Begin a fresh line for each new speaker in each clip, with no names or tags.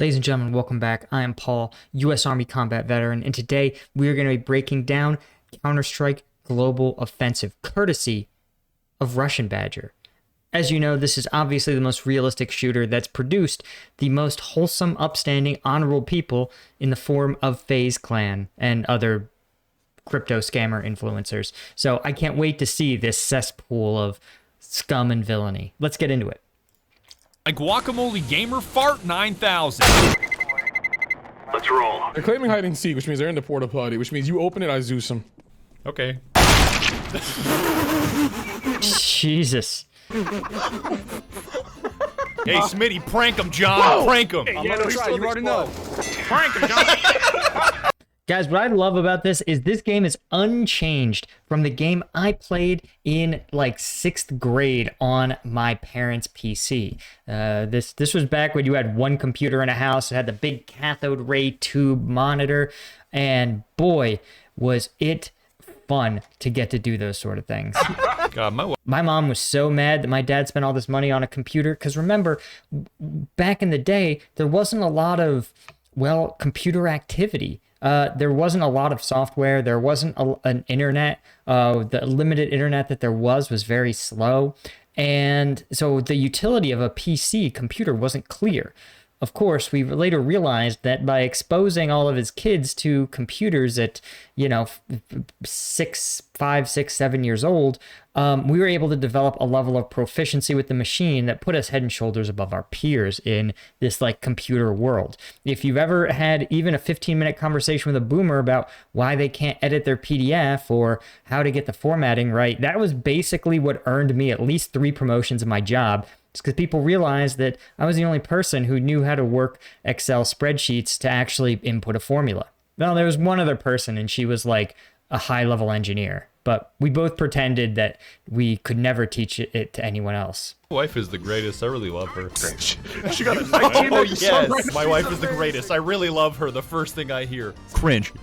Ladies and gentlemen, welcome back. I am Paul, U.S. Army combat veteran, and today we are going to be breaking down Counter-Strike Global Offensive, courtesy of RussianBadger. As you know, this is obviously the most realistic shooter that's produced the most wholesome, upstanding, honorable people in the form of FaZe Clan and other crypto scammer influencers. So I can't wait to see this cesspool of scum and villainy. Let's get into it.
A guacamole gamer fart 9000.
Let's roll.
They're claiming hide and seek, which means they're in the porta potty, which means you open it, I Zeus them.
Okay.
Jesus.
Hey, Smitty, prank him, John. Prank him.
Hey, yeah, no, try. You already know.
Prank him, John.
Guys, what I love about this is this game is unchanged from the game I played in like 6th grade on my parents' PC. This was back when you had one computer in a house. It had the big cathode ray tube monitor, and boy, was it fun to get to do those sort of things.
God,
My mom was so mad that my dad spent all this money on a computer, because remember, back in the day, there wasn't a lot of, well, computer activity. There wasn't a lot of software. There wasn't an internet. The limited internet that there was very slow. And so the utility of a PC computer wasn't clear. Of course, we later realized that by exposing all of his kids to computers at, 5, 6, 7 years old, we were able to develop a level of proficiency with the machine that put us head and shoulders above our peers in this like computer world. If you've ever had even a 15-minute conversation with a boomer about why they can't edit their PDF or how to get the formatting right, that was basically what earned me at least 3 promotions in my job. It's because people realized that I was the only person who knew how to work Excel spreadsheets to actually input a formula. Well, there was one other person, and she was like a high-level engineer. But we both pretended that we could never teach it to anyone else.
My wife is the greatest. I really love her.
She got a 19
Oh, yes. My wife is the greatest. I really love her. The first thing I hear. Cringe.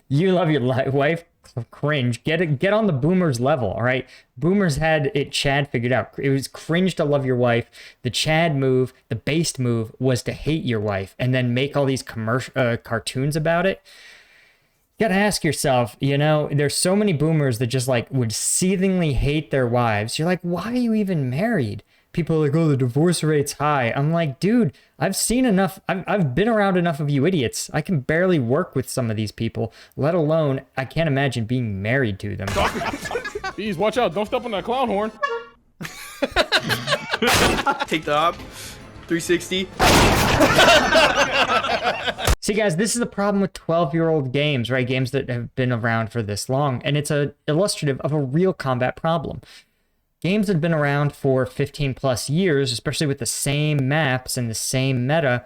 You love your wife? Cringe. Get on the boomers level, all right? Boomers had it Chad figured out. It was cringe to love your wife. The Chad move, the based move, was to hate your wife and then make all these cartoons about it. You gotta ask yourself, there's so many boomers that just like would seethingly hate their wives. You're like, why are you even married? People are like, oh, the divorce rate's high. I'm like, dude, I've seen enough. I've been around enough of you idiots. I can barely work with some of these people, let alone I can't imagine being married to them.
Bees, watch out. Don't step on that clown horn.
Take the op. 360.
See, guys, this is the problem with 12-year-old games, right? Games that have been around for this long. And it's illustrative of a real combat problem. Games that have been around for 15 plus years, especially with the same maps and the same meta,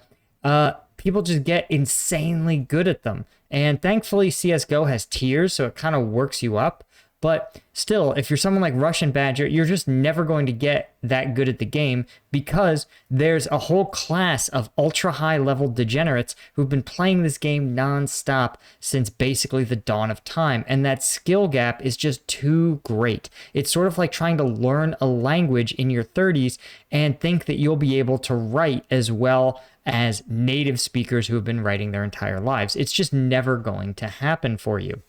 people just get insanely good at them. And thankfully, CSGO has tiers, so it kind of works you up. But still, if you're someone like RussianBadger, you're just never going to get that good at the game because there's a whole class of ultra-high level degenerates who've been playing this game non-stop since basically the dawn of time. And that skill gap is just too great. It's sort of like trying to learn a language in your 30s and think that you'll be able to write as well as native speakers who have been writing their entire lives. It's just never going to happen for you.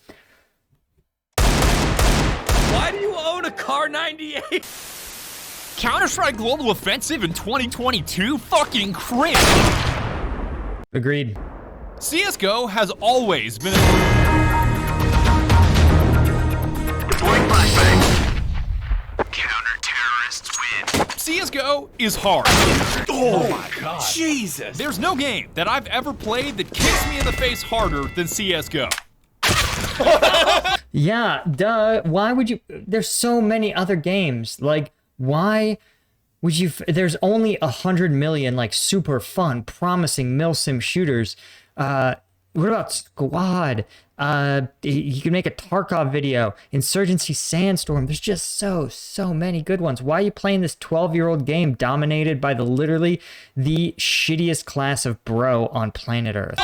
Why do you own a car 98? Counter-Strike Global Offensive in 2022? Fucking cringe.
Agreed.
CSGO has always been
Deploying flashbang. Counter-terrorists win.
CSGO is hard.
Oh my god. Jesus.
There's no game that I've ever played that kicks me in the face harder than CSGO.
Yeah, duh. Why would you? There's so many other games. Like, why would you? There's only 100 million like super fun, promising milsim shooters. What about Squad? You can make a Tarkov video. Insurgency Sandstorm. There's just so many good ones. Why are you playing this 12-year-old game dominated by literally the shittiest class of bro on planet Earth?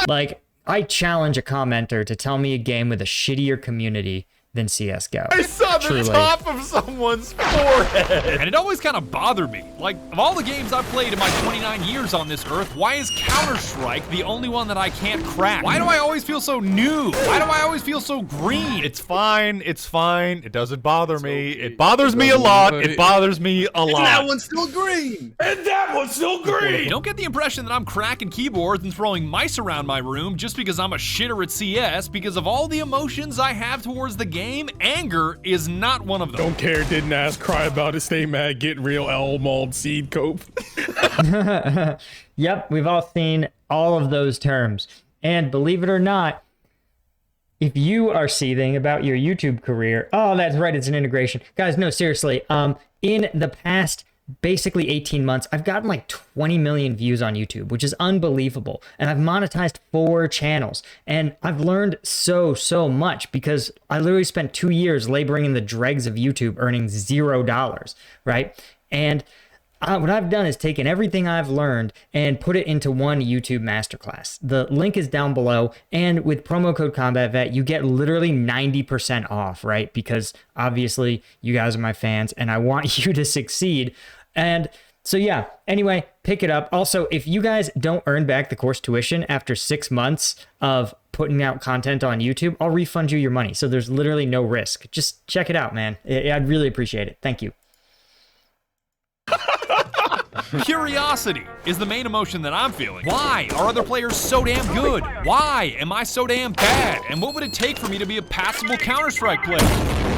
Like, I challenge a commenter to tell me a game with a shittier community than CSGO.
I saw the
Truly.
top of someone's forehead. And it always kind of bothered me. Like, of all the games I've played in my 29 years on this earth, why is Counter-Strike the only one that I can't crack? Why do I always feel so new? Why do I always feel so green?
It's fine. It's fine. It doesn't bother me. It bothers me a lot. It bothers me a lot.
And that one's still green. And that one's still green.
Don't get the impression that I'm cracking keyboards and throwing mice around my room just because I'm a shitter at CS, because of all the emotions I have towards the game, anger is not one of them.
Don't care, didn't ask, cry about it, stay mad, get real, L mauled, seed cope.
Yep, we've all seen all of those terms. And believe it or not, if you are seething about your YouTube career, oh, that's right, it's an integration. Guys, no, seriously, in the past basically 18 months, I've gotten like 20 million views on YouTube, which is unbelievable. And I've monetized 4 channels. And I've learned so much because I literally spent 2 years laboring in the dregs of YouTube, earning $0, right? And what I've done is taken everything I've learned and put it into one YouTube masterclass. The link is down below, and with promo code CombatVet, you get literally 90% off, right? Because obviously you guys are my fans and I want you to succeed. And so yeah, anyway, pick it up. Also, if you guys don't earn back the course tuition after 6 months of putting out content on YouTube, I'll refund you your money. So there's literally no risk. Just check it out, man. I'd really appreciate it. Thank you.
Curiosity is the main emotion that I'm feeling. Why are other players so damn good? Why am I so damn bad? And what would it take for me to be a passable Counter-Strike player?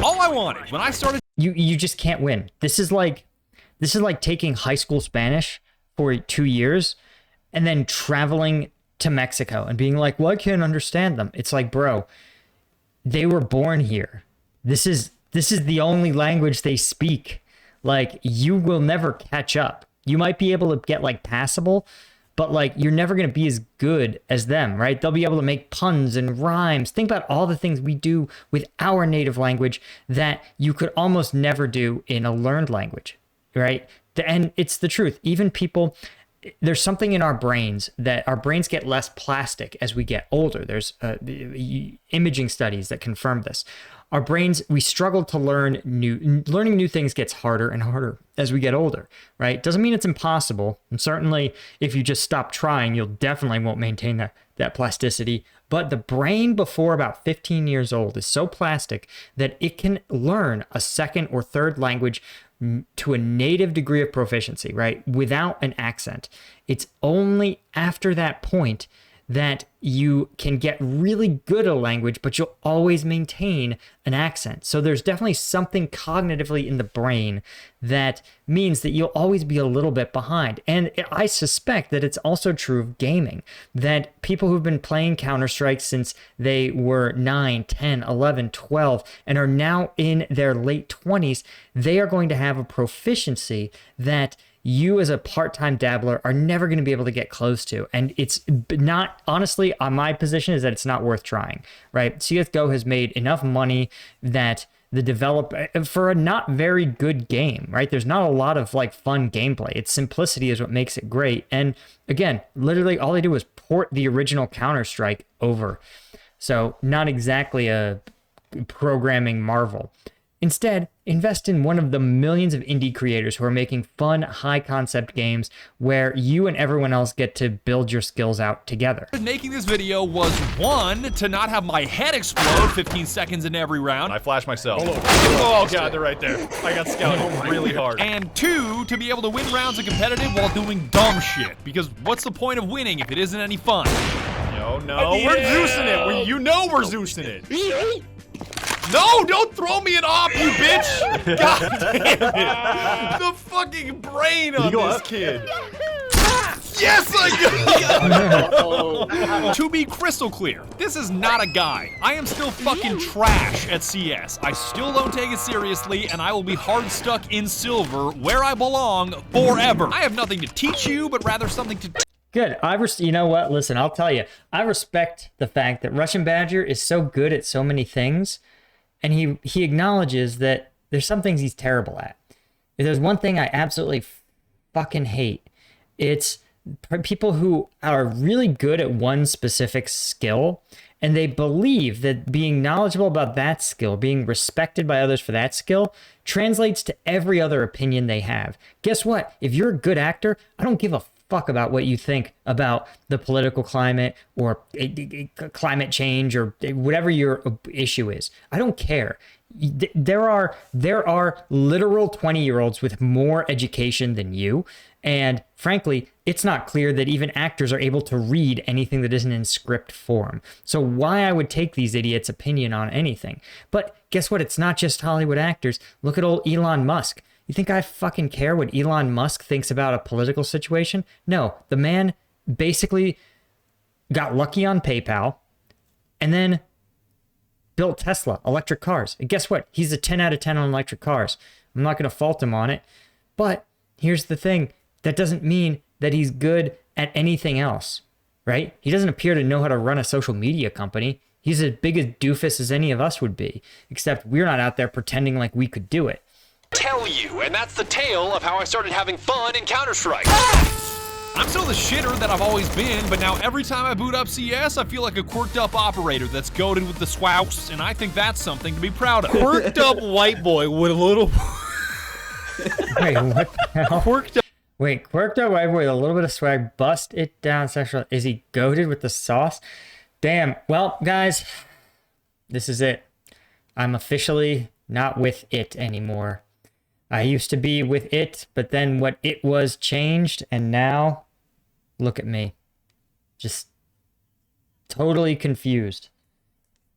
All I wanted when I started...
You just can't win. This is like taking high school Spanish for 2 years and then traveling to Mexico and being like, well, I can't understand them. It's like, bro, they were born here. This is the only language they speak. Like, you will never catch up. You might be able to get like passable, but like you're never going to be as good as them, right? They'll be able to make puns and rhymes. Think about all the things we do with our native language that you could almost never do in a learned language, right? And it's the truth. Even people, there's something in our brains that our brains get less plastic as we get older. There's imaging studies that confirm this. Our brains, we struggle to learning new things gets harder and harder as we get older, right? Doesn't mean it's impossible. And certainly if you just stop trying, you'll definitely won't maintain that plasticity. But the brain before about 15 years old is so plastic that it can learn a second or third language to a native degree of proficiency, right? Without an accent. It's only after that point that you can get really good at a language, but you'll always maintain an accent. So there's definitely something cognitively in the brain that means that you'll always be a little bit behind. And I suspect that it's also true of gaming, that people who've been playing Counter-Strike since they were 9, 10, 11, 12, and are now in their late 20s, they are going to have a proficiency that you as a part-time dabbler are never going to be able to get close to. And it's not, honestly, on my position is that it's not worth trying, right? CSGO has made enough money that the developer, for a not very good game, right? There's not a lot of like fun gameplay. Its simplicity is what makes it great. And again, literally all they do is port the original Counter-Strike over. So not exactly a programming marvel. Instead, invest in one of the millions of indie creators who are making fun, high-concept games where you and everyone else get to build your skills out together.
Making this video was, 1, to not have my head explode 15 seconds in every round.
I flashed myself. Oh god, they're right there. I got scouted really hard.
And 2, to be able to win rounds of competitive while doing dumb shit. Because what's the point of winning if it isn't any fun?
No, we're Zeusing it. You know we're Zeusing it. No, don't throw me an op, you bitch! God damn it! The fucking brain on this kid. Yes, I got.
To be crystal clear, this is not a guide. I am still fucking trash at CS. I still don't take it seriously, and I will be hard stuck in silver, where I belong, forever. I have nothing to teach you, but rather something to...
Good. You know what? Listen, I'll tell you. I respect the fact that RussianBadger is so good at so many things, and he acknowledges that there's some things he's terrible at. If there's one thing I absolutely fucking hate, it's people who are really good at one specific skill And they believe that being knowledgeable about that skill, being respected by others for that skill, translates to every other opinion they have. Guess what? If you're a good actor, I don't give a fuck about what you think about the political climate or climate change or whatever your issue is. I don't care. There are literal 20-year-olds with more education than you. And frankly, it's not clear that even actors are able to read anything that isn't in script form. So why I would take these idiots' opinion on anything? But guess what? It's not just Hollywood actors. Look at old Elon Musk. You think I fucking care what Elon Musk thinks about a political situation? No, the man basically got lucky on PayPal and then built Tesla, electric cars. And guess what? He's a 10 out of 10 on electric cars. I'm not going to fault him on it. But here's the thing. That doesn't mean that he's good at anything else, right? He doesn't appear to know how to run a social media company. He's as big a doofus as any of us would be, except we're not out there pretending like we could do it.
Tell you, and that's the tale of how I started having fun in Counter-Strike.
I'm still the shitter that I've always been, but now every time I boot up CS, I feel like a quirked up operator that's goated with the SWAWS, and I think that's something to be proud of.
Quirked up white boy with a little...
Wait, what the hell?
Quirked up.
Wait, quirked up white boy with a little bit of swag, bust it down sexual. Is he goated with the sauce? Damn. Well, guys, this is it. I'm officially not with it anymore. I used to be with it, but then what it was changed, and now, look at me. Just totally confused.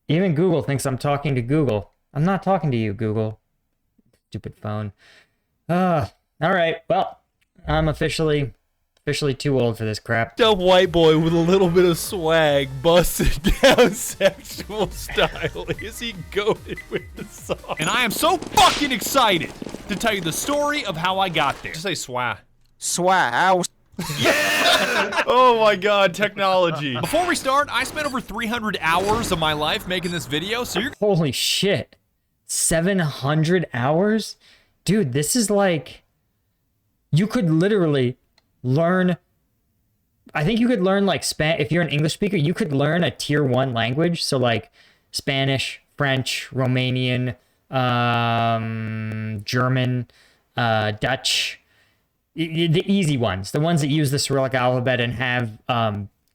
Even Google thinks I'm talking to Google. I'm not talking to you, Google. Stupid phone. All right, well, I'm officially too old for this crap.
Up white boy with a little bit of swag, busted down sexual style. Is he goated with the song?
And I am so fucking excited to tell you the story of how I got there.
Just say swa.
SWAWS.
Oh my god, technology.
Before we start, I spent over 300 hours of my life making this video, so you're
Holy shit. 700 hours? Dude, this is like... You could literally learn... I think you could learn like if you're an English speaker, you could learn a tier 1 language. So like Spanish, French, Romanian, German, Dutch, the easy ones, the ones that use the Cyrillic alphabet and have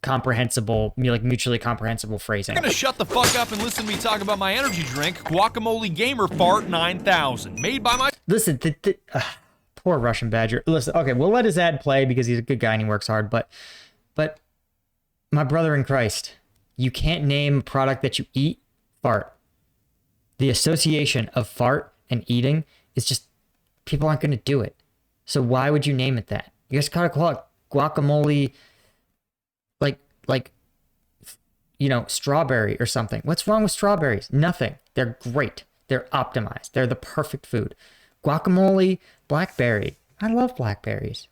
comprehensible, like mutually comprehensible phrasing.
gonna shut the fuck up and listen to me talk about my energy drink, Guacamole Gamer Fart 9000, made by my...
Listen, poor Russian Badger. Listen, okay, we'll let his ad play because he's a good guy and he works hard, but my brother in Christ, you can't name a product that you eat fart. The association of fart and eating is just, people aren't going to do it. So why would you name it that? You just gotta call it guacamole, like, you know, strawberry or something. What's wrong with strawberries? Nothing. They're great. They're optimized. They're the perfect food. Guacamole, blackberry. I love blackberries.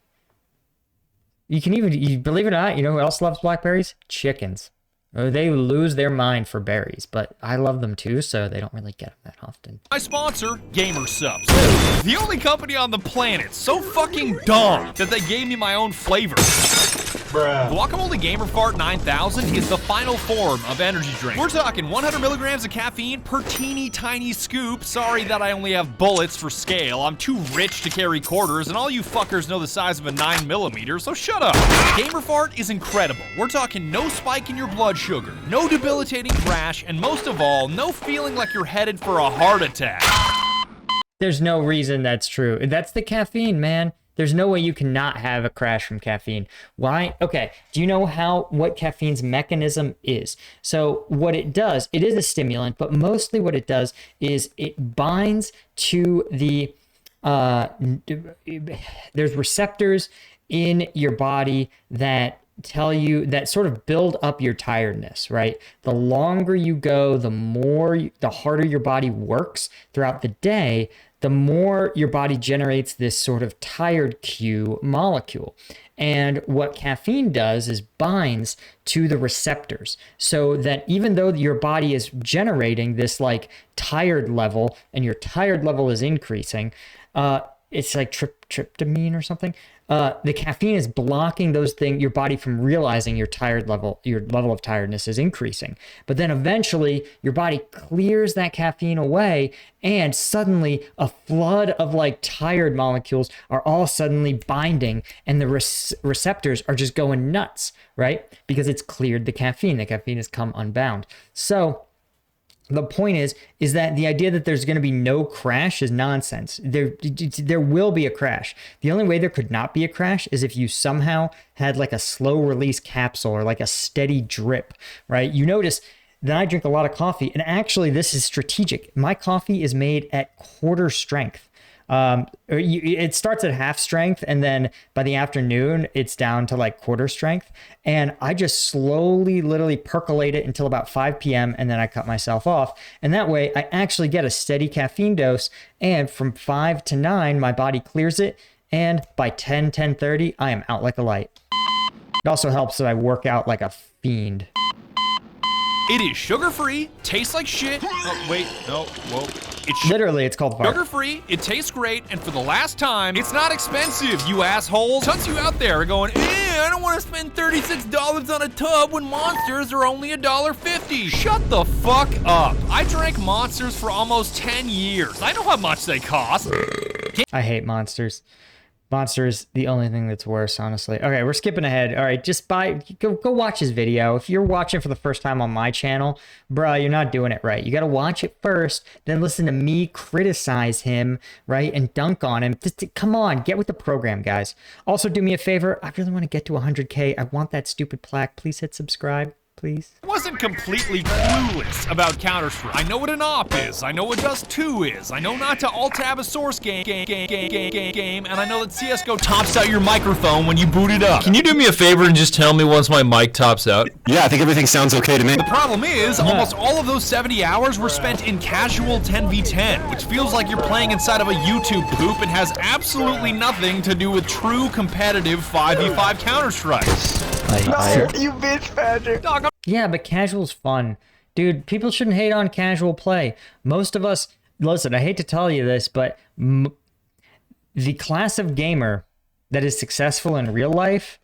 You can even, you believe it or not, you know who else loves blackberries? Chickens. They lose their mind for berries, but I love them too, so they don't really get them that often.
My sponsor, Gamer Subs. The only company on the planet so fucking dumb that they gave me my own flavor.
Bruh.
Guacamole Gamer Fart 9000 is the final form of energy drink. We're talking 100 milligrams of caffeine per teeny tiny scoop. Sorry that I only have bullets for scale. I'm too rich to carry quarters, and all you fuckers know the size of a 9mm, so shut up. Gamer Fart is incredible. We're talking no spike in your blood sugar, no debilitating crash, and most of all, no feeling like you're headed for a heart attack.
There's no reason that's true. That's the caffeine, man. There's no way you cannot have a crash from caffeine. Why? Okay. Do you know what caffeine's mechanism is? So what it does, it is a stimulant, but mostly what it does is it binds to the, there's receptors in your body that tell you, that sort of build up your tiredness, right? The longer you go, the harder your body works throughout the day, the more your body generates this sort of tired cue molecule. And what caffeine does is binds to the receptors, so that even though your body is generating this like tired level and your tired level is increasing, it's like tryptamine or something. the caffeine is blocking those things, your body from realizing your level of tiredness is increasing. But then eventually your body clears that caffeine away, and suddenly a flood of like tired molecules are all suddenly binding, and the receptors are just going nuts, right? Because it's cleared the caffeine. The caffeine has come unbound. So the point is that the idea that there's going to be no crash is nonsense. There will be a crash. The only way there could not be a crash is if you somehow had like a slow release capsule or like a steady drip, right? You notice that I drink a lot of coffee, and actually this is strategic. My coffee is made at quarter strength. It starts at half strength, and then by the afternoon it's down to like quarter strength, and I just slowly literally percolate it until about 5 p.m. and then I cut myself off, and that way I actually get a steady caffeine dose, and from 5 to 9 my body clears it, and by 10:30 I am out like a light. It also helps that I work out like a fiend.
It is sugar-free, tastes like shit. Oh, wait, no, whoa.
It's called fart.
Sugar-free, it tastes great, and for the last time, it's not expensive, you assholes. Tons of you out there are going, I don't want to spend $36 on a tub when Monsters are only $1.50. Shut the fuck up. I drank Monsters for almost 10 years. I know how much they cost.
I hate Monsters. Monster is the only thing that's worse, honestly. Okay, we're skipping ahead. All right, just go watch his video. If you're watching for the first time on my channel, bruh, you're not doing it right. You got to watch it first, then listen to me criticize him, right, and dunk on him. Just come on, get with the program, guys. Also, do me a favor. I really want to get to 100K. I want that stupid plaque. Please hit subscribe. Please.
I wasn't completely clueless about Counter-Strike. I know what an op is. I know what Dust 2 is. I know not to alt-tab a source game, and I know that CSGO tops out your microphone when you boot it up.
Can you do me a favor and just tell me once my mic tops out?
Yeah, I think everything sounds okay to me.
The problem is, almost all of those 70 hours were spent in casual 10v10, which feels like you're playing inside of a YouTube poop and has absolutely nothing to do with true competitive 5v5 Counter-Strike.
You bitch, Badger.
Dog,
Yeah, but casual's fun. Dude, people shouldn't hate on casual play. Most of us, listen, I hate to tell you this, but the class of gamer that is successful in real life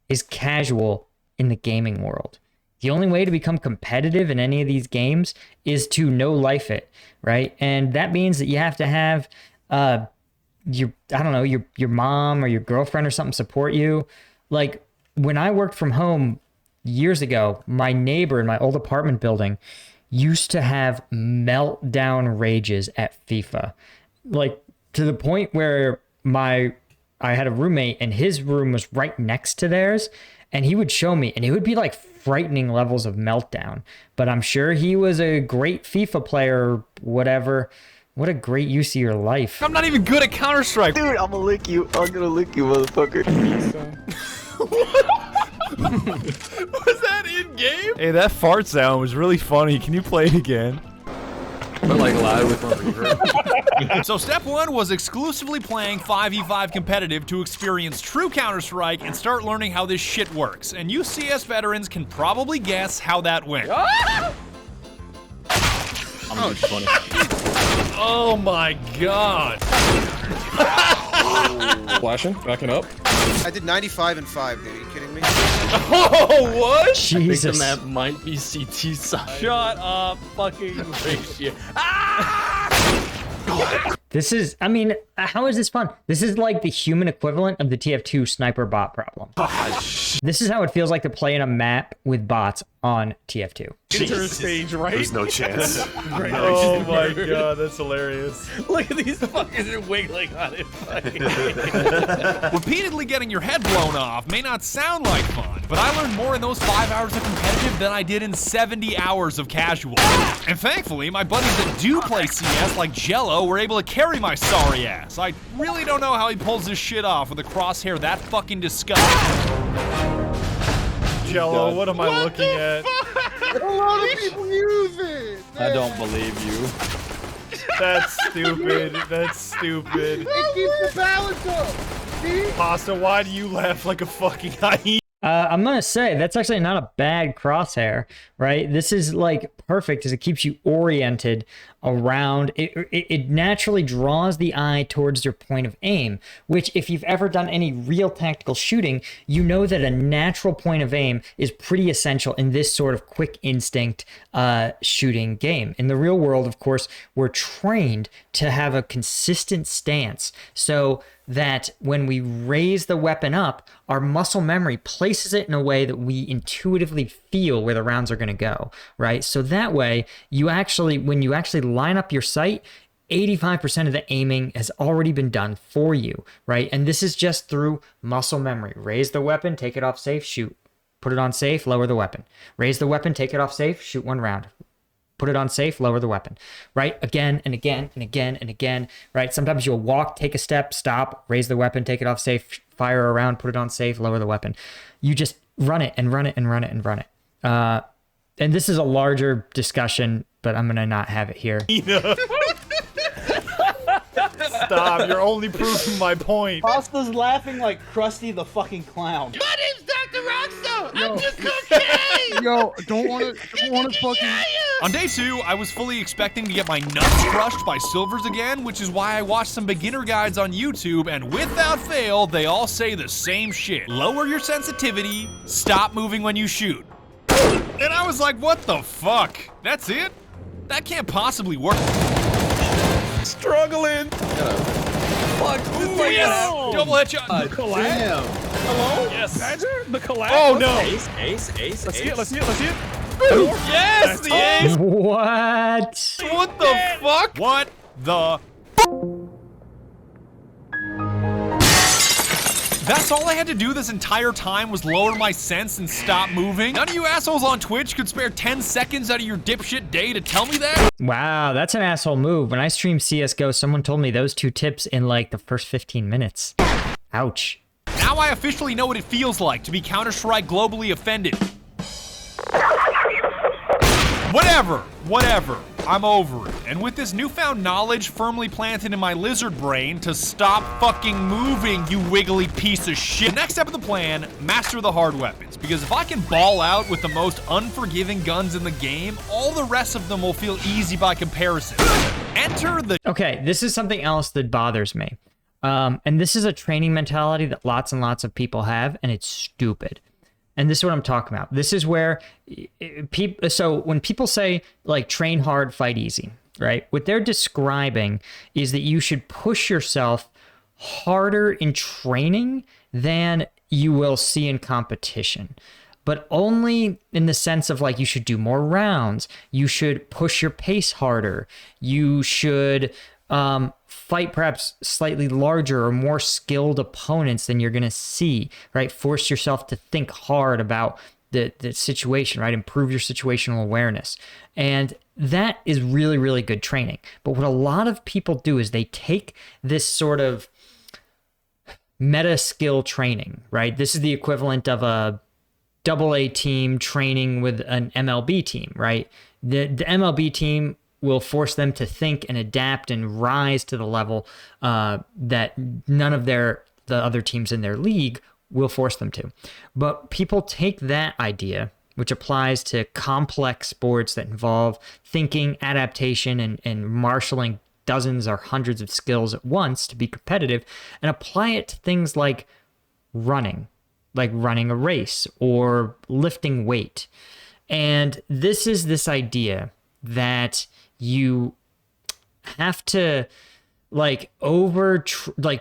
is casual in the gaming world. The only way to become competitive in any of these games is to no-life it, right? And that means that you have to have your mom or your girlfriend or something support you. Like, when I worked from home years ago, my neighbor in my old apartment building used to have meltdown rages at FIFA. Like, to the point where I had a roommate and his room was right next to theirs, and he would show me, and it would be like frightening levels of meltdown. But I'm sure he was a great FIFA player or whatever. What a great use of your life.
I'm not even good at Counter-Strike.
Dude, I'm gonna lick you. I'm gonna lick you, motherfucker.
Was that in-game? Hey, that fart sound was really funny. Can you play it again?
But like loud with more reverb.
So step 1 was exclusively playing 5v5 competitive to experience true Counter-Strike and start learning how this shit works. And you CS veterans can probably guess how that went. Oh my god.
Flashing, backing up.
I did 95 and 5, dude. Are you kidding me?
Oh, what?
Jesus.
I think the map might be CT side.
Shut up, fucking ratio.
This is, I mean, how is this fun? This is like the human equivalent of the TF2 sniper bot problem. This is how it feels like to play in a map with bots on TF2.
Enter stage, right?
There's no chance.
Oh my god, that's hilarious.
Look at these fuckers wiggling on it.
Repeatedly getting your head blown off may not sound like fun, but I learned more in those 5 hours of competitive than I did in 70 hours of casual. And thankfully, my buddies that do play CS like Jello were able to carry my sorry ass. I really don't know how he pulls this shit off with a crosshair that fucking disgusting.
Jello, what am I looking at?
A lot of people use it.
I don't believe you.
That's stupid. That's stupid.
It keeps the balance up. See?
Pasta, why do you laugh like a fucking hyena?
I'm going to say that's actually not a bad crosshair, right? This is like perfect as it keeps you oriented around. It naturally draws the eye towards your point of aim, which if you've ever done any real tactical shooting, you know that a natural point of aim is pretty essential in this sort of quick instinct shooting game. In the real world, of course, we're trained to have a consistent stance so that when we raise the weapon up, our muscle memory places it in a way that we intuitively feel where the rounds are going to go, right? So that way, when you actually line up your sight, 85% of the aiming has already been done for you, right? And this is just through muscle memory. Raise the weapon, take it off safe, shoot. Put it on safe, lower the weapon. Raise the weapon, take it off safe, shoot one round. Put it on safe, lower the weapon, right? Again and again and again and again, right? Sometimes you'll walk, take a step, stop, raise the weapon, take it off safe, fire around, put it on safe, lower the weapon. You just run it and run it and run it and run it. And this is a larger discussion, but I'm going to not have it here.
Stop, you're only proving my point.
Pasta's laughing like Krusty the fucking clown.
My name's Dr. Rockstone. I'm just cocaine.
Yo, don't want to fucking...
On day 2, I was fully expecting to get my nuts crushed by silvers again, which is why I watched some beginner guides on YouTube, and without fail, they all say the same shit. Lower your sensitivity, stop moving when you shoot. And I was like, what the fuck? That's it? That can't possibly work.
Struggling. Fuck.
Ooh, yes! Double headshot.
The collab. Hello? Yes. Badger? The collab?
Oh, no.
Ace. Let's see it.
Yes, the ace.
What?
What the fuck? What the? That's all I had to do this entire time was lower my sense and stop moving? None of you assholes on Twitch could spare 10 seconds out of your dipshit day to tell me that?
Wow, that's an asshole move. When I streamed CSGO, someone told me those 2 tips in like the first 15 minutes. Ouch.
Now I officially know what it feels like to be Counter-Strike globally offended. Whatever. I'm over it. And with this newfound knowledge firmly planted in my lizard brain to stop fucking moving, you wiggly piece of shit. The next step of the plan, master the hard weapons. Because if I can ball out with the most unforgiving guns in the game, all the rest of them will feel easy by comparison. Enter the...
Okay, this is something else that bothers me. And this is a training mentality that lots and lots of people have, and it's stupid. And this is what I'm talking about. This is where people, so when people say like train hard, fight easy, right? What they're describing is that you should push yourself harder in training than you will see in competition, but only in the sense of like you should do more rounds. You should push your pace harder. You should fight perhaps slightly larger or more skilled opponents than you're going to see, right? Force yourself to think hard about the situation, right? Improve your situational awareness. And that is really, really good training. But what a lot of people do is they take this sort of meta skill training, right? This is the equivalent of a AA team training with an MLB team, right? The MLB team will force them to think and adapt and rise to the level that none of the other teams in their league will force them to. But people take that idea, which applies to complex sports that involve thinking, adaptation, and marshaling dozens or hundreds of skills at once to be competitive, and apply it to things like running a race or lifting weight. And this is this idea that you have to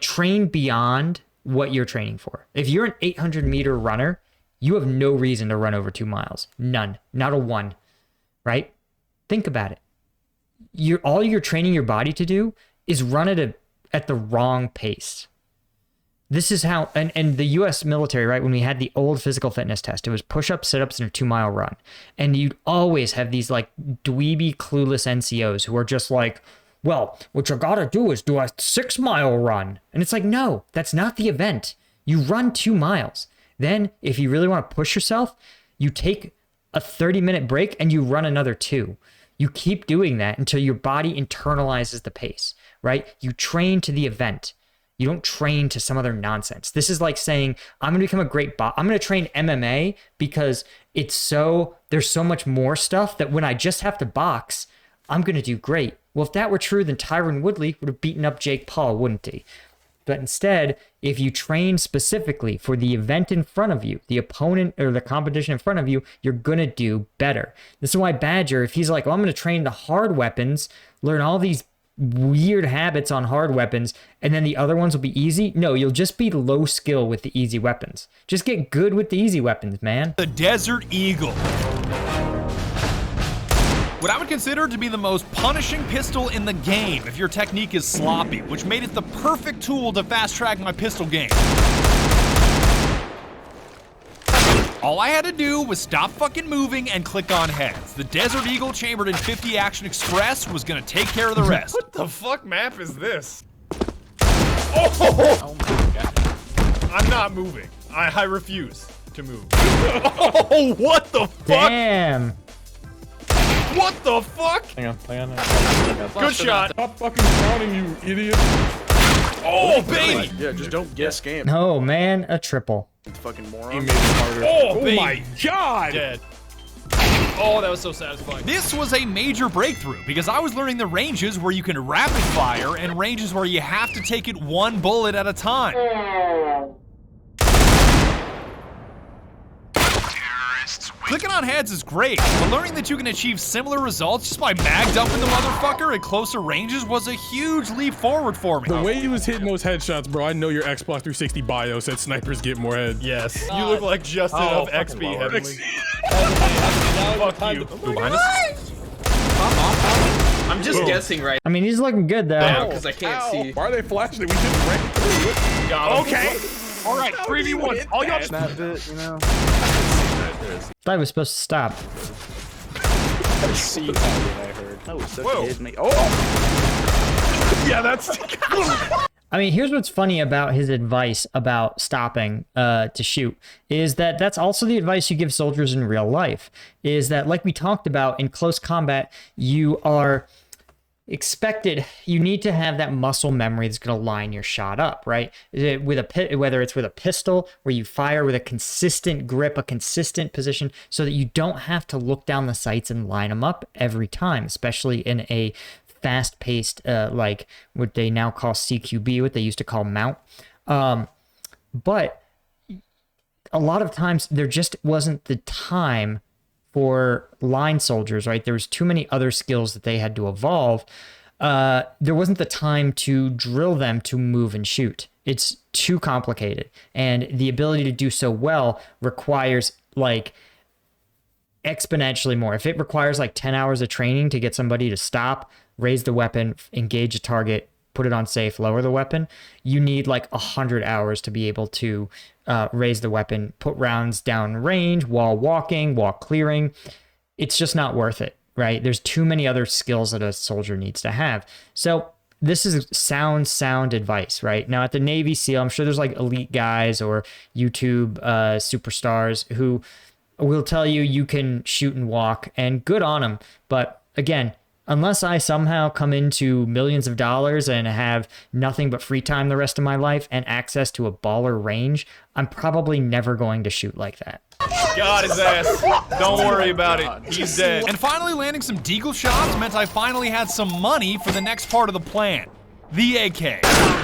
train beyond what you're training for. If you're an 800-meter runner, you have no reason to run over 2 miles. None. Not a one. Right? Think about it. All you're training your body to do is run at the wrong pace. This is how, and the U.S. military, right, when we had the old physical fitness test, it was push-ups, sit-ups, and a 2-mile run. And you'd always have these, like, dweeby, clueless NCOs who are just like, well, what you gotta do is do a 6-mile run. And it's like, no, that's not the event. You run 2 miles. Then, if you really want to push yourself, you take a 30-minute break and you run another 2. You keep doing that until your body internalizes the pace, right? You train to the event. You don't train to some other nonsense. This is like saying, I'm going to become a great I'm going to train MMA because there's so much more stuff that when I just have to box, I'm going to do great. Well, if that were true, then Tyron Woodley would have beaten up Jake Paul, wouldn't he? But instead, if you train specifically for the event in front of you, the opponent or the competition in front of you, you're going to do better. This is why Badger, if he's like, oh, I'm going to train the hard weapons, learn all these weird habits on hard weapons, and then the other ones will be easy. No, you'll just be low skill with the easy weapons. Just get good with the easy weapons, man.
The Desert Eagle. What I would consider to be the most punishing pistol in the game if your technique is sloppy, which made it the perfect tool to fast track my pistol game. All I had to do was stop fucking moving and click on heads. The Desert Eagle chambered in 50 Action Express was gonna take care of the rest.
What the fuck map is this? Oh my god. I'm not moving. I refuse to move. Oh, what the fuck?
Damn.
What the fuck?
Hang on.
Good shot.
Stop fucking counting, you idiot.
Oh, baby.
Yeah, just don't get scammed.
Oh, man, a triple.
Fucking moron.
He made it harder.
Oh,
Oh
baby.
my god.
Dead. Oh, that was so satisfying.
This was a major breakthrough because I was learning the ranges where you can rapid fire and ranges where you have to take it one bullet at a time. Clicking on heads is great, but learning that you can achieve similar results just by mag dumping the motherfucker at closer ranges was a huge leap forward for me.
The way he was hitting those headshots, bro, I know your Xbox 360 bio said snipers get more head.
Yes. You look like just enough XP, Heavenly. Fuck you.
Who behind us? I'm just guessing right
I mean, he's looking good, though.
now because I can't see.
Why are they flashing it? We just ran through it.
Got him. Okay. All right, 3v1. All y'all just...
Snap it, you know.
Thought I was supposed to stop.
See what I heard.
That was such
Whoa.
a hit, mate. Oh!
Yeah, that's...
I mean, here's what's funny about his advice about stopping to shoot is that that's also the advice you give soldiers in real life. Is that, like we talked about, in close combat, you are expected, you need to have that muscle memory that's going to line your shot up, right? Whether it's with a pistol where you fire with a consistent grip, a consistent position, so that you don't have to look down the sights and line them up every time, especially in a fast-paced, like what they now call CQB, what they used to call mount. But a lot of times there just wasn't the time for line soldiers, right? There was too many other skills that they had to evolve. There wasn't the time to drill them to move and shoot. It's too complicated. And the ability to do so well requires like exponentially more. If it requires like 10 hours of training to get somebody to stop, raise the weapon, engage a target, put it on safe, lower the weapon, you need like 100 hours to be able to raise the weapon, put rounds down range while walking, while clearing. It's just not worth it, right? There's too many other skills that a soldier needs to have. So this is sound advice, right? Now at the Navy SEAL, I'm sure there's like elite guys or YouTube superstars who will tell you you can shoot and walk, and good on them. But again, unless I somehow come into millions of dollars and have nothing but free time the rest of my life and access to a baller range, I'm probably never going to shoot like that.
Got his ass. Don't worry about it. He's dead.
And finally landing some deagle shots meant I finally had some money for the next part of the plan. The AK.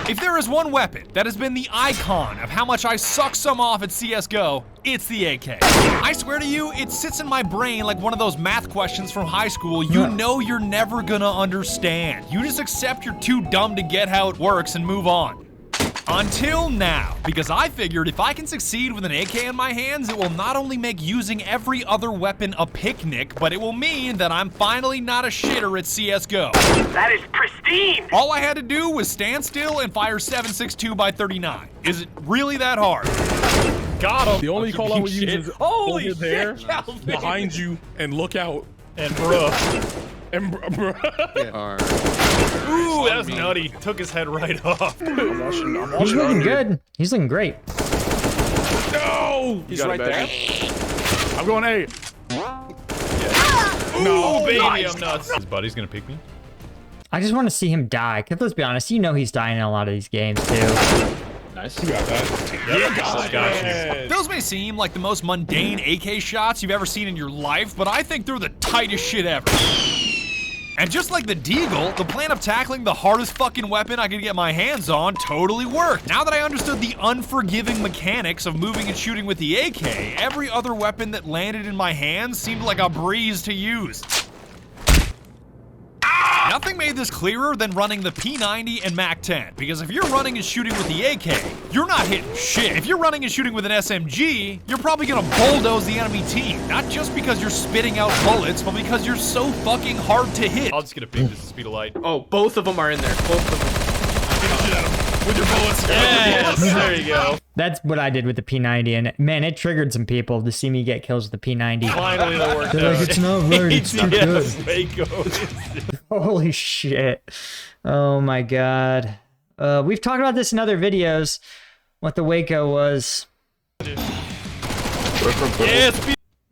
If there is one weapon that has been the icon of how much I suck some off at CSGO, it's the AK. I swear to you, it sits in my brain like one of those math questions from high school you know you're never gonna understand. You just accept you're too dumb to get how it works and move on. Until now, because I figured if I can succeed with an AK in my hands, it will not only make using every other weapon a picnic, but it will mean that I'm finally not a shitter at CSGO.
That is pristine!
All I had to do was stand still and fire 7.62 by 39. Is it really that hard?
Got him.
The only call I would use is
Holy
over there,
shit, Calvin.
behind you, and look out.
And bruh.
And bruh.
Ooh, that was nutty. Took his head right off.
He's looking good. He's looking great.
No!
He's right there.
I'm going A.
No,
Ooh, baby,
nice.
I'm nuts. His buddy's gonna pick me.
I just want to see him die. Because let's be honest, he's dying in a lot of these games too.
Nice.
You got that.
Got you. Those may seem like the most mundane AK shots you've ever seen in your life, but I think they're the tightest shit ever. And just like the Deagle, the plan of tackling the hardest fucking weapon I could get my hands on totally worked. Now that I understood the unforgiving mechanics of moving and shooting with the AK, every other weapon that landed in my hands seemed like a breeze to use. Nothing made this clearer than running the P90 and MAC-10, because if you're running and shooting with the AK, you're not hitting shit. If you're running and shooting with an SMG, you're probably gonna bulldoze the enemy team, not just because you're spitting out bullets, but because you're so fucking hard to hit. I'll just get a ping this speed of light.
Oh, both of them are in there. Both of them.
With your bullets.
Yes, there you go.
That's what I did with the P90, and man, it triggered some people to see me get kills with the P90.
Finally, that worked
They're like,
out.
it's not right, it's not good.
Waco.
Holy shit. Oh my god. We've talked about this in other videos, what the Waco was.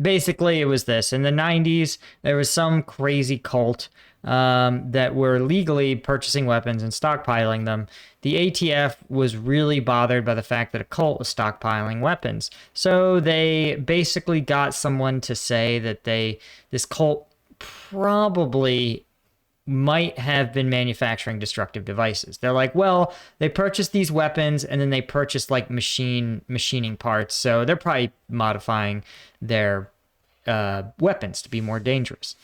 Basically, it was this. In the 90s, there was some crazy cult that were legally purchasing weapons and stockpiling them. The ATF was really bothered by the fact that a cult was stockpiling weapons. So they basically got someone to say that this cult probably might have been manufacturing destructive devices. They're like, well, they purchased these weapons and then they purchased like machining parts. So they're probably modifying their weapons to be more dangerous.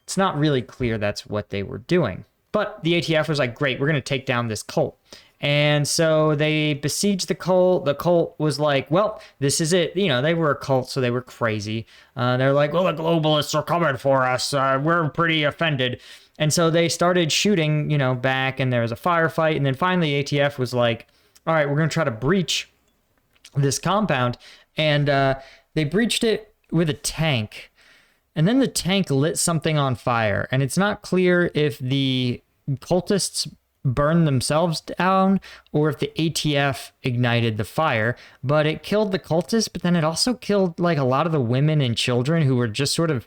It's not really clear that's what they were doing. But the ATF was like, great, we're going to take down this cult. And so they besieged the cult. The cult was like, well, this is it. They were a cult, so they were crazy. They're like, well, the globalists are coming for us. We're pretty offended. And so they started shooting, back, and there was a firefight. And then finally, ATF was like, all right, we're going to try to breach this compound. And they breached it with a tank. And then the tank lit something on fire. And it's not clear if the cultists burned themselves down or if the ATF ignited the fire. But it killed the cultists, but then it also killed like a lot of the women and children who were just sort of,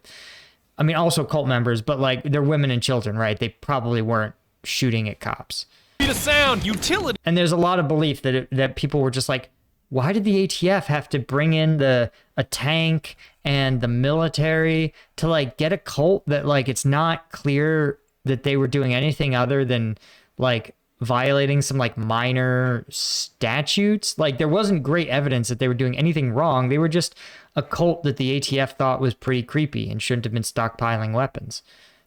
also cult members, but like they're women and children, right? They probably weren't shooting at cops.
Speed of sound, utility.
And there's a lot of belief that people were just like, why did the ATF have to bring in a tank and the military to like get a cult that like it's not clear that they were doing anything other than like violating some like minor statutes? Like there wasn't great evidence that they were doing anything wrong. They were just a cult that the ATF thought was pretty creepy and shouldn't have been stockpiling weapons.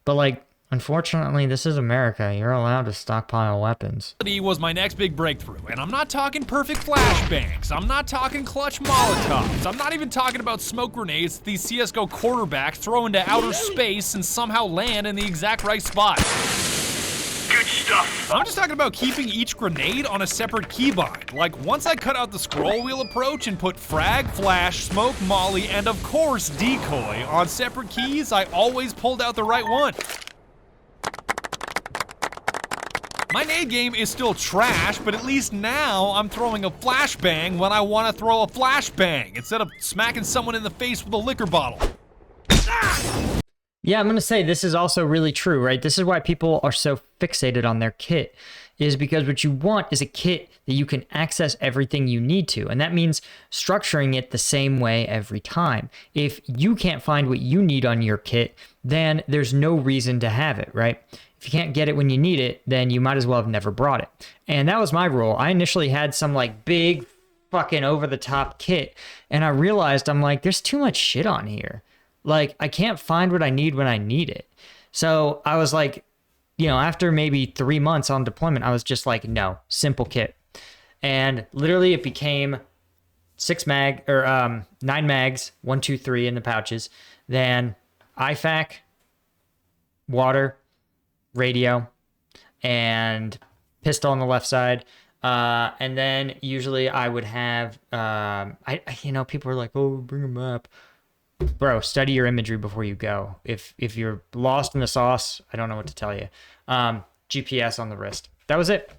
But like, unfortunately, this is America. You're allowed to stockpile weapons.
Was my next big breakthrough, and I'm not talking perfect flashbangs. I'm not talking clutch Molotovs. I'm not even talking about smoke grenades that these CSGO quarterbacks throw into outer space and somehow land in the exact right spot.
Good stuff.
I'm just talking about keeping each grenade on a separate keybind. Like, once I cut out the scroll wheel approach and put frag, flash, smoke, molly, and of course decoy on separate keys, I always pulled out the right one. My nade game is still trash, but at least now I'm throwing a flashbang when I want to throw a flashbang instead of smacking someone in the face with a liquor bottle.
Yeah, I'm going to say this is also really true, right? This is why people are so fixated on their kit, is because what you want is a kit that you can access everything you need to. And that means structuring it the same way every time. If you can't find what you need on your kit, then there's no reason to have it, right? If you can't get it when you need it, then you might as well have never brought it. And that was my rule. I initially had some like big fucking over-the-top kit, and I realized I'm like, there's too much shit on here. Like, I can't find what I need when I need it. So I was like, after maybe 3 months on deployment, I was just like, no, simple kit. And literally it became 9 mags, 1, 2, 3 in the pouches, then IFAK, water, radio, and pistol on the left side. And then usually I would have, people are like, oh, bring a map. Bro, study your imagery before you go. If you're lost in the sauce, I don't know what to tell you. GPS on the wrist. That was it.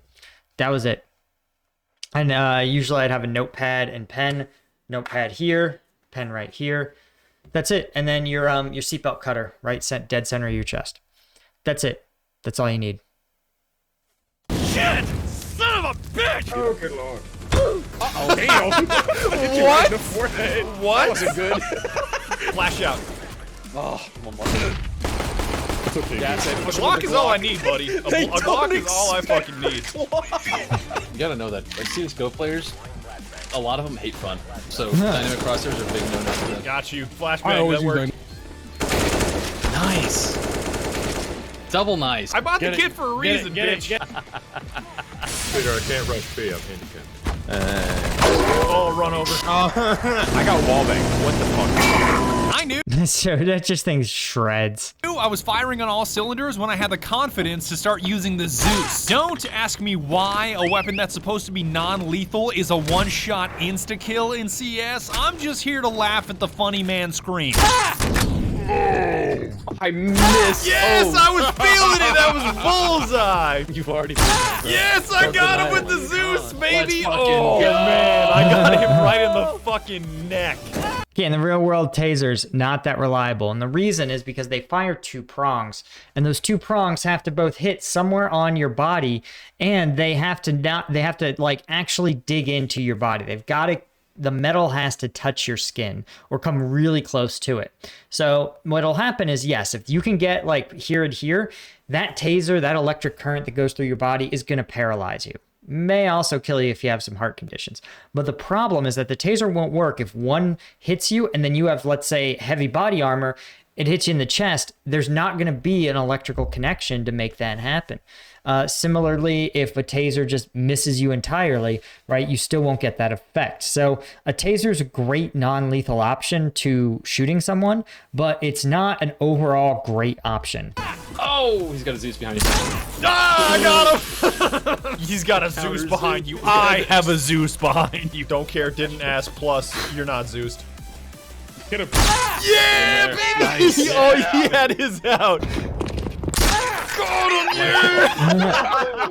And usually I'd have a notepad and pen. Notepad here, pen right here. That's it. And then your seatbelt cutter, right, dead center of your chest. That's it. That's all you need.
Oh, good lord.
Uh-oh, damn.
What?
The forehead.
What?
That wasn't good.
Flash out.
Oh, come on. It's okay.
That's it.
A Glock is all I need, buddy. A Glock is all I fucking need.
You gotta know that. Like CSGO players, a lot of them hate fun. So dynamic crosshairs are a big no-no for them.
Got you.
I
Flashbang,
always
that
use
worked.
Nice. Double nice.
I bought the kit for a reason, bitch.
Figure I can't rush B, I'm handicapped.
Oh, run over. I got wallbang. What the fuck? I knew
So that just thing shreds.
I was firing on all cylinders when I had the confidence to start using the Zeus. Don't ask me why a weapon that's supposed to be non-lethal is a one-shot insta-kill in CS. I'm just here to laugh at the funny man scream.
I missed.
Yes, I was feeling it. That was bullseye.
You've already.
Yes, I got him with the Zeus, baby.
Let's
Oh,
fucking go.
man. I got him right in the fucking neck.
Okay, in the real world, tasers, not that reliable. And the reason is because they fire 2 prongs. And those 2 prongs have to both hit somewhere on your body. And they have to like actually dig into your body. They've got to, the metal has to touch your skin or come really close to it. So what'll happen is, yes, if you can get like here and here, that taser, that electric current that goes through your body is going to paralyze you. May also kill you if you have some heart conditions. But the problem is that the taser won't work if one hits you and then you have, let's say, heavy body armor, it hits you in the chest, there's not going to be an electrical connection to make that happen. Similarly, if a taser just misses you entirely, right, you still won't get that effect. So a taser is a great non-lethal option to shooting someone, but it's not an overall great option.
Oh, he's got a Zeus behind you.
Ah, I got him. He's got a Zeus behind you. I have a Zeus behind you. Don't care, didn't ask, plus you're not Zeused.
Get him.
Yeah, baby!
Nice.
Oh, he had his out. Got him, yeah!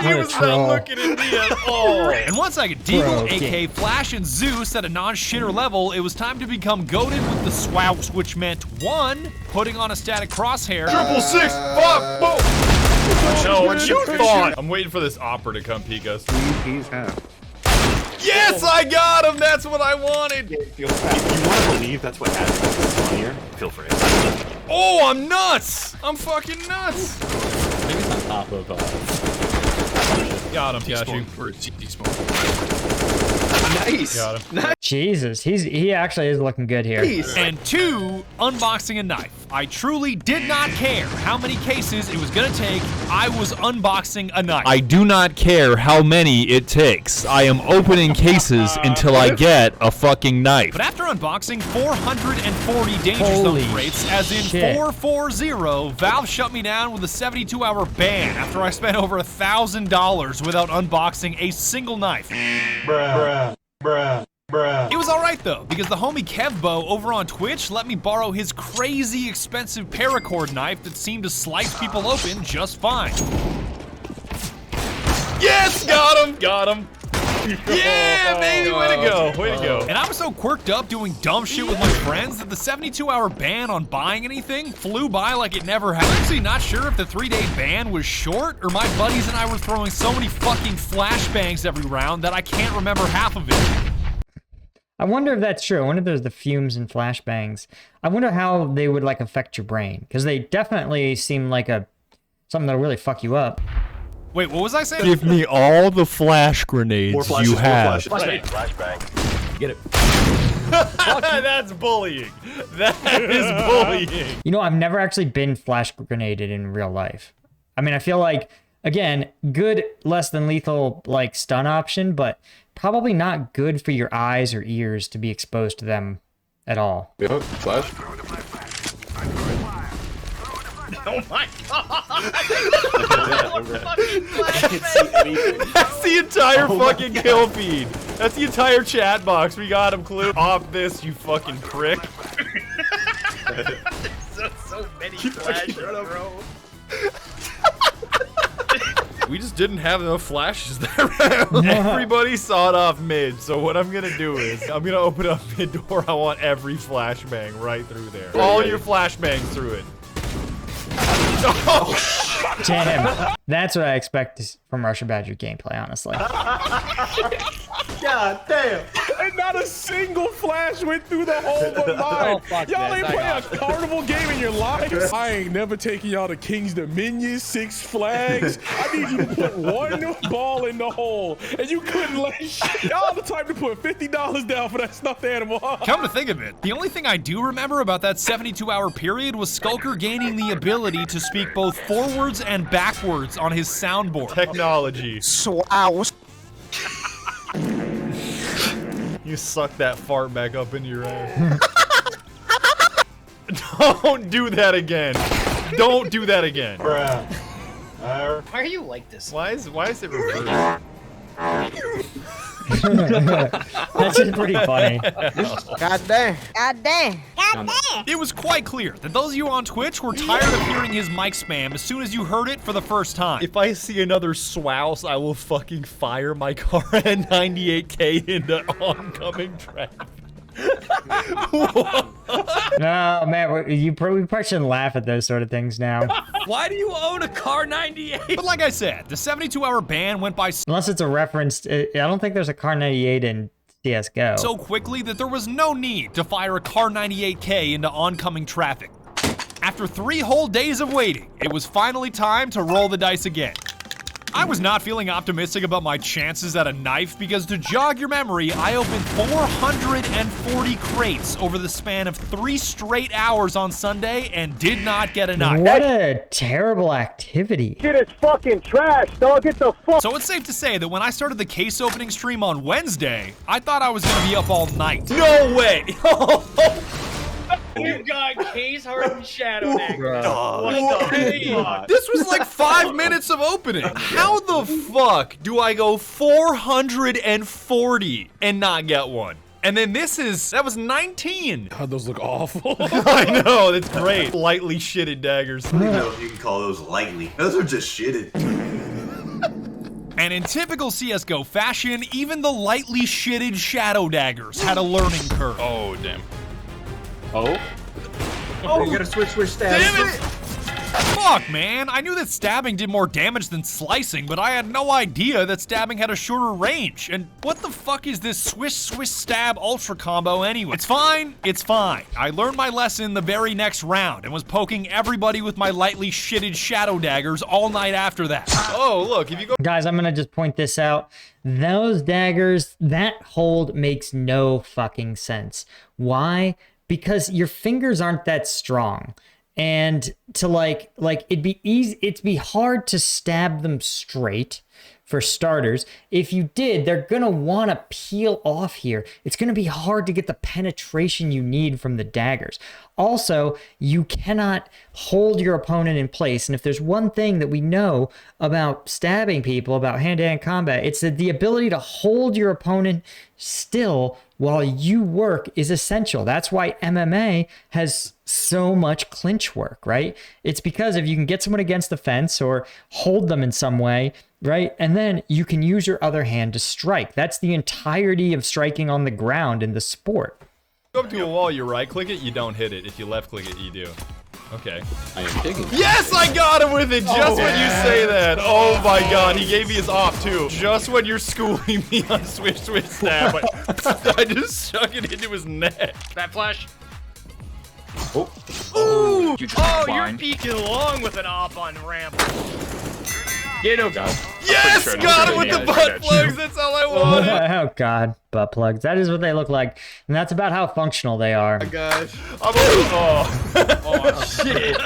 He was not looking at me at all.
And once I could Deagle,
Okay.
AK, Flash, and Zeus at a non-shitter level, it was time to become goated with the SWAWS, which meant 1, putting on a static crosshair.
666, 5, boom! No, what you thought? I'm waiting for this opera to come peek us.
He's half.
Yes, I got him! That's what I wanted!
If you want to believe that's what happens on here, feel free.
Oh, I'm nuts! I'm fucking nuts!
Maybe it's on top of.
Got him, got you.
Nice.
Got him.
Jesus, he actually is looking good here.
And 2, unboxing a knife. I truly did not care how many cases it was gonna take. I was unboxing a knife.
I do not care how many it takes. I am opening cases until I get a fucking knife.
But after unboxing 440 danger
Holy
zone crates, as in
shit.
440, Valve shut me down with a 72-hour ban after I spent over $1,000 without unboxing a single knife. It was alright though, because the homie Kevbo over on Twitch let me borrow his crazy expensive paracord knife that seemed to slice people open just fine.
Yes, got him! Got him! Yeah, baby, way to go, way to go.
And I was so quirked up doing dumb shit with my friends that the 72-hour ban on buying anything flew by like it never happened. I'm actually not sure if the 3-day ban was short or my buddies and I were throwing so many fucking flashbangs every round that I can't remember half of it.
I wonder if that's true. I wonder if there's the fumes and flashbangs. I wonder how they would like affect your brain, because they definitely seem like something that'll really fuck you up.
Wait, what was I saying?
Give me all the flash grenades you have.
Flashbang.
Get it.
That's bullying. That is bullying.
You know, I've never actually been flash grenaded in real life. I mean, I feel like, again, good, less than lethal, like, stun option, but probably not good for your eyes or ears to be exposed to them at all.
Yep, flash.
Oh my god! That's the entire fucking kill feed. That's the entire chat box. We got him, Clue. Off this, you fucking prick.
so many flashes, bro.
We just didn't have enough flashes that round. Everybody saw it off mid, so what I'm gonna do is, I'm gonna open up mid door. I want every flashbang right through there. All your flashbangs through it. Oh,
Damn. That's what I expect from Russian Badger gameplay, honestly.
God damn.
And not a single flash went through the hole but mine. Y'all ain't playing a carnival game in your lives. I ain't never taking y'all to King's Dominion, Six Flags. I need you to put one ball in the hole, and you couldn't let shit. Y'all the type to put $50 down for that stuffed animal.
Come to think of it, the only thing I do remember about that 72-hour period was Skulker gaining the ability to speak both forwards and backwards on his soundboard.
Technology.
SWAWS.
You suck that fart back up into your ass. Don't do that again. Don't do that again.
Bruh.
Why are you like this?
Why is it reversed?
That's just pretty funny.
God damn.
God damn. God damn.
It was quite clear that those of you on Twitch were tired of hearing his mic spam as soon as you heard it for the first time.
If I see another SWAWS, I will fucking fire my car at 98K into oncoming traffic.
No, man, we probably shouldn't laugh at those sort of things now.
Why do you own a car 98?
But like I said, the 72-hour ban went by
Unless it's a reference to, I don't think there's a car 98 in CSGO.
so quickly that there was no need to fire a car 98K into oncoming traffic. After 3 whole days of waiting, it was finally time to roll the dice again. I was not feeling optimistic about my chances at a knife because, to jog your memory, I opened 440 crates over the span of 3 straight hours on Sunday and did not get a knife.
What a terrible activity.
Shit is fucking trash, dog. Get the fuck.
So it's safe to say that when I started the case opening stream on Wednesday, I thought I was gonna be up all night.
No way!
You got case hardened shadow dagger.
This was like 5 minutes of opening. How the fuck do I go 440 and not get one? And then that was 19.
God, those look awful.
I know, that's great. Lightly shitted daggers.
I don't know if you can call those lightly. Those are just shitted.
And in typical CSGO fashion, even the lightly shitted shadow daggers had a learning curve.
Oh, damn.
Oh?
Oh, you gotta switch stabs.
Damn it!
Fuck, man. I knew that stabbing did more damage than slicing, but I had no idea that stabbing had a shorter range. And what the fuck is this swish, swish, stab ultra combo anyway? It's fine. It's fine. I learned my lesson the very next round and was poking everybody with my lightly shitted shadow daggers all night after that.
Oh, look, if you go...
Guys, I'm gonna just point this out. Those daggers, that hold makes no fucking sense. Why? Because your fingers aren't that strong. And to like it'd be hard to stab them straight, for starters. If you did, they're gonna want to peel off here. It's gonna be hard to get the penetration you need from the daggers. Also, you cannot hold your opponent in place. And if there's one thing that we know about stabbing people, about hand-to-hand combat, it's that the ability to hold your opponent still while you work is essential. That's why MMA has so much clinch work, right? It's because if you can get someone against the fence or hold them in some way, right? And then you can use your other hand to strike. That's the entirety of striking on the ground in the sport.
Go up to a wall, you right click it, you don't hit it. If you left click it, you do. Okay.
I am digging.
Yes, I got him with it just when you say that. Oh my god, he gave me his op too. Just when you're schooling me on swish, swish, stab, I just stuck it into his neck.
That flash.
Oh.
Ooh. You're peeking along with an op on ramp.
Get him. God.
Yes, got him with the butt plugs. That's all I wanted.
Oh god, butt plugs. That is what they look like, and that's about how functional they are.
Oh gosh. Oh shit.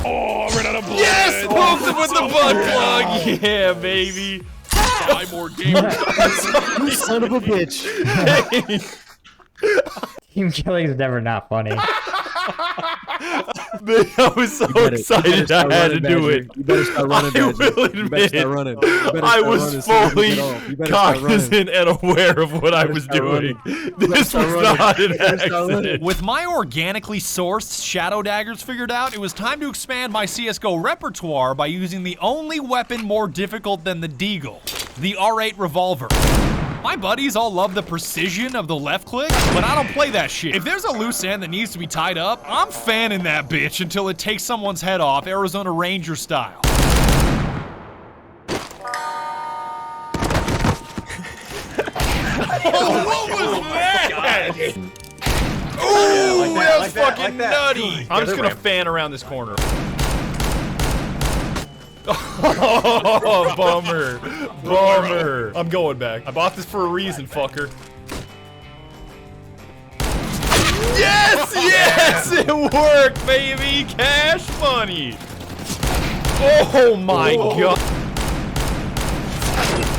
Oh, I ran out of blood.
Yes, poked him with the butt plug. Yeah, baby.
5 more games.
You son of a bitch.
Hey.
Team killing is never not funny.
Man, I was so excited I had to do it.
You better start running,
I will admit, I was fully cognizant and aware of what I was doing. This was not an accident.
With my organically sourced shadow daggers figured out, it was time to expand my CSGO repertoire by using the only weapon more difficult than the deagle, the R8 revolver. My buddies all love the precision of the left click, but I don't play that shit. If there's a loose end that needs to be tied up, I'm fanning that bitch until it takes someone's head off, Arizona Ranger style. Oh, what was that? Ooh, that was fucking nutty. I'm just gonna fan around this corner. Oh, bummer. Bummer. I'm going back. I bought this for a reason, fucker. Yes! Yes! It worked, baby! Cash money! Oh my god.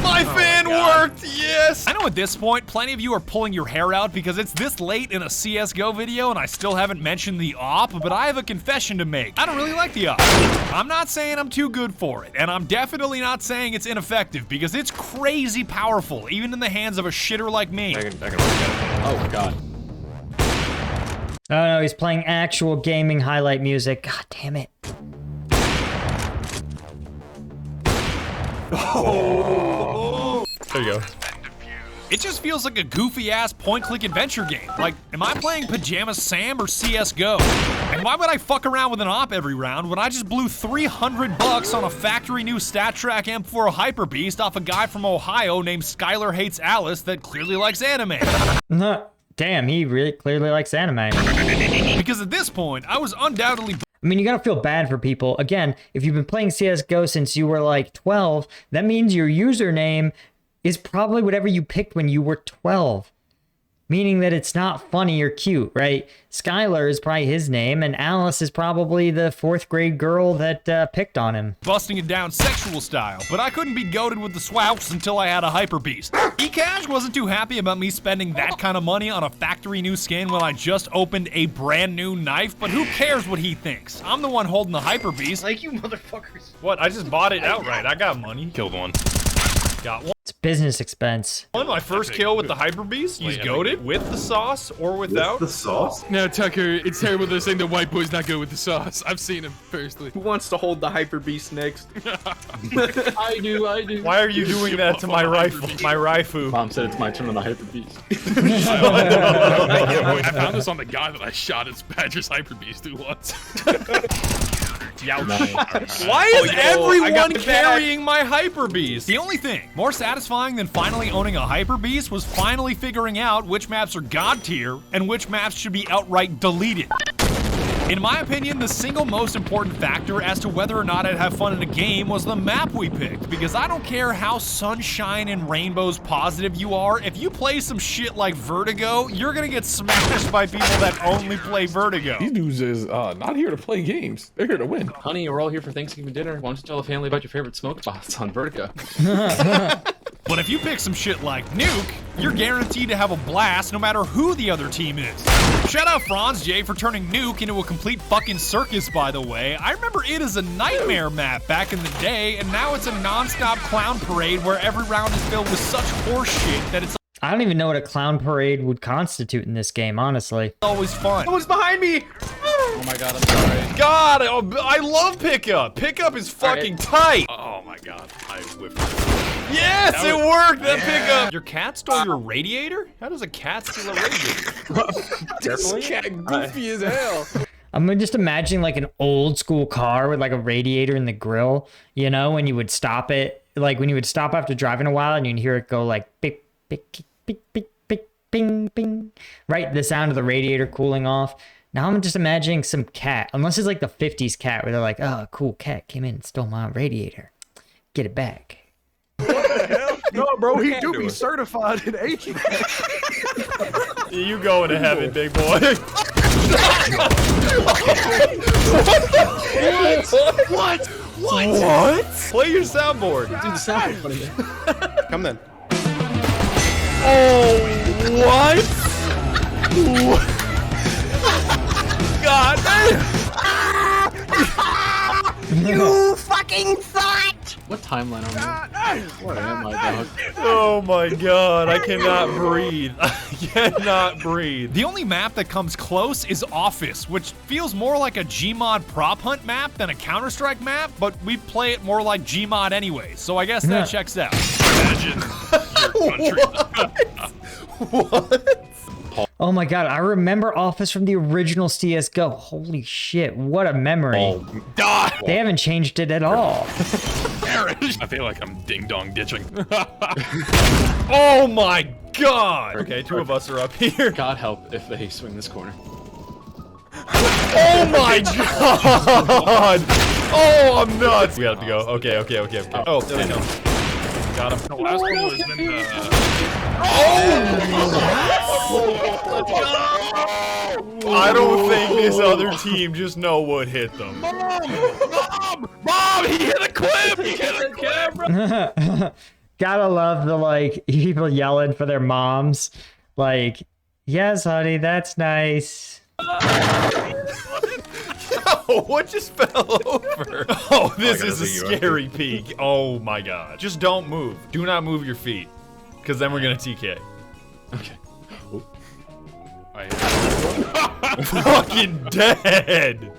My fan worked! Yes! I know at this point, plenty of you are pulling your hair out because it's this late in a CSGO video and I still haven't mentioned the op, but I have a confession to make. I don't really like the op. I'm not saying I'm too good for it, and I'm definitely not saying it's ineffective because it's crazy powerful, even in the hands of a shitter like me.
Oh god.
Oh no, he's playing actual gaming highlight music. God damn it.
Oh. There you go. It just feels like a goofy-ass point-click adventure game. Like, am I playing Pajama Sam or CSGO? And why would I fuck around with an op every round when I just blew $300 on a factory new StatTrak M4 Hyper Beast off a guy from Ohio named Skylar Hates Alice that clearly likes anime?
Damn, he really clearly likes anime.
Because at this point, I was undoubtedly...
I mean, you gotta feel bad for people. Again, if you've been playing CSGO since you were like 12, that means your username is probably whatever you picked when you were 12. Meaning that it's not funny or cute, right? Skylar is probably his name, and Alice is probably the 4th grade girl that picked on him.
Busting it down sexual style, but I couldn't be goated with the SWAWS until I had a Hyper Beast. eCash wasn't too happy about me spending that kind of money on a factory new skin when I just opened a brand new knife, but who cares what he thinks? I'm the one holding the Hyper Beast.
Like you motherfuckers.
What? I just bought it outright. I got money.
Killed one.
Got one.
It's business expense.
My first kill with the Hyper Beast. He's goated with the sauce or without.
With the sauce?
No, Tucker, it's terrible they're saying the white boy's not good with the sauce. I've seen him personally.
Who wants to hold the Hyper Beast next?
I do.
Why are you doing that to my rifle? My rifle.
Mom said it's my turn on the Hyper Beast.
I found this on the guy that I shot at Badger's Hyper Beast who once.
Why is everyone carrying my Hyper Beast? The only thing more satisfying than finally owning a Hyper Beast was finally figuring out which maps are god tier and which maps should be outright deleted. In my opinion, the single most important factor as to whether or not I'd have fun in a game was the map we picked, because I don't care how sunshine and rainbows positive you are, if you play some shit like Vertigo, you're gonna get smashed by people that only play Vertigo.
These dudes is not here to play games. They're here to win.
Honey, we're all here for Thanksgiving dinner. Why don't you tell the family about your favorite smoke spots on Vertigo?
But if you pick some shit like Nuke, you're guaranteed to have a blast no matter who the other team is. Shout out Franz J for turning Nuke into a complete fucking circus, by the way. I remember it as a nightmare map back in the day, and now it's a non-stop clown parade where every round is filled with such horse shit that it's
I don't even know what a clown parade would constitute in this game, honestly.
always fun.
Someone's behind me!
Oh my god, I'm sorry.
God, I love pickup. Pickup is fucking tight.
Oh my god, I whipped
Yes, it worked, that pickup. Your cat stole your radiator? How does a cat steal a radiator?
This cat goofy as hell.
I'm just imagining like an old school car with like a radiator in the grill, you know, when you would stop it, like when you would stop after driving a while and you'd hear it go like beep, beep, beep, beep, beep, bing, bing, right? The sound of the radiator cooling off. Now I'm just imagining some cat, unless it's like the 50s cat where they're like, oh, a cool cat came in and stole my radiator. Get it back.
What the hell? No, bro, he do be certified in HVAC.
You going to heaven, big boy. What? Play your soundboard.
Dude, the sound is funny.
Come then.
Oh, what? God.
You fucking thought!
What timeline are we? What am I, dog?
Oh my god, I cannot breathe. I cannot breathe. The only map that comes close is Office, which feels more like a Gmod prop hunt map than a Counter-Strike map, but we play it more like Gmod anyway, so I guess that checks out.
Imagine What?
Oh my god, I remember Office from the original CS:GO. Holy shit, what a memory.
Die!
They haven't changed it at all.
I feel like I'm ding-dong ditching. Oh my god! Okay, 2 of us are up here.
God help if they swing this corner.
Oh my god! Oh, I'm nuts! We have to go. Okay. Oh, there we go. Got him. The last one was in the... Oh! I don't think this other team just know what hit them. Mom! He hit a clip! He hit a clip!
Gotta love the, like, people yelling for their moms. Like, yes, honey, that's nice.
Oh, what just fell over? Oh, this is a scary peek. Oh my god. Just don't move. Do not move your feet. Because then we're gonna TK.
Okay.
Fucking dead!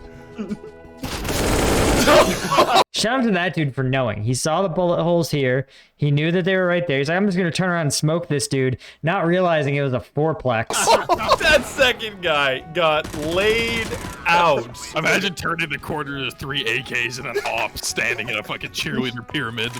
Shout out to that dude for knowing. He saw the bullet holes here. He knew that they were right there. He's like, I'm just gonna turn around and smoke this dude, not realizing it was a 4-plex.
That second guy got laid out. Imagine turning the corner, there's 3 AKs and an op standing in a fucking cheerleader pyramid.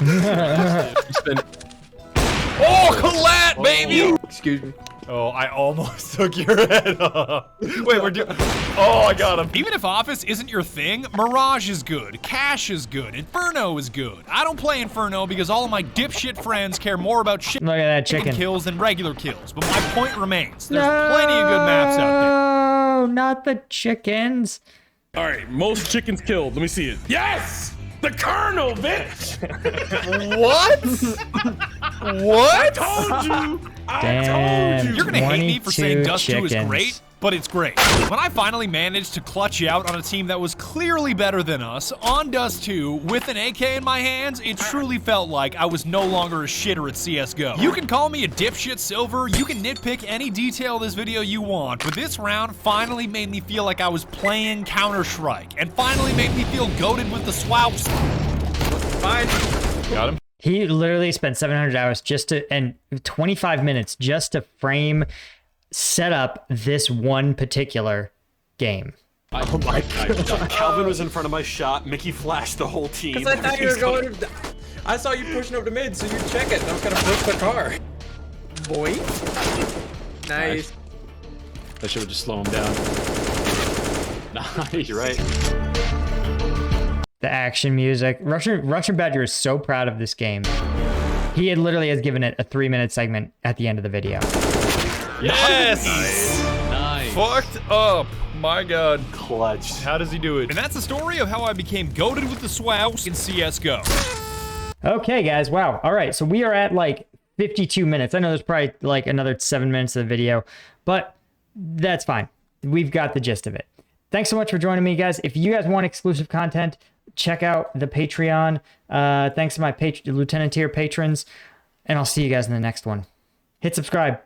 Oh, collat, baby!
Excuse me.
Oh, I almost took your head off. Wait, we're doing... Oh, I got him. Even if Office isn't your thing, Mirage is good, Cash is good, Inferno is good. I don't play Inferno because all of my dipshit friends care more about shit
Look at that chicken
kills than regular kills. But my point remains. There's plenty of good maps out there.
No, not the chickens.
All right, most chickens killed. Let me see it. Yes! The Colonel, bitch!
What? What?
I told you!
Damn,
I told you!
You're gonna hate me for saying
22
Dust 2 is
chickens.
great, but it's great. When I finally managed to clutch out on a team that was clearly better than us on Dust 2 with an AK in my hands, it truly felt like I was no longer a shitter at CSGO. You can call me a dipshit Silver, you can nitpick any detail of this video you want, but this round finally made me feel like I was playing Counter-Strike, and finally made me feel goated with the SWAWS. Fine. Got him.
He literally spent 700 hours just to, and 25 minutes just to frame, set up this one particular game.
Oh my god. Calvin was in front of my shot. Mickey flashed the whole team.
Because I thought you were going to... I saw you pushing over to mid, so you check it. I was going to push the car. Boy. Nice.
That should just slow him down. Nice.
You're right.
The action music. Russian Badger is so proud of this game. He had literally has given it a 3-minute segment at the end of the video.
Yes!
Nice.
Fucked up. My god.
Clutch.
How does he do it? And that's the story of how I became goated with the SWAWS in CSGO.
Okay, guys. Wow. All right. So we are at like 52 minutes. I know there's probably like another 7 minutes of the video, but that's fine. We've got the gist of it. Thanks so much for joining me, guys. If you guys want exclusive content, check out the Patreon. Thanks to my Lieutenant tier patrons, and I'll see you guys in the next one. Hit subscribe.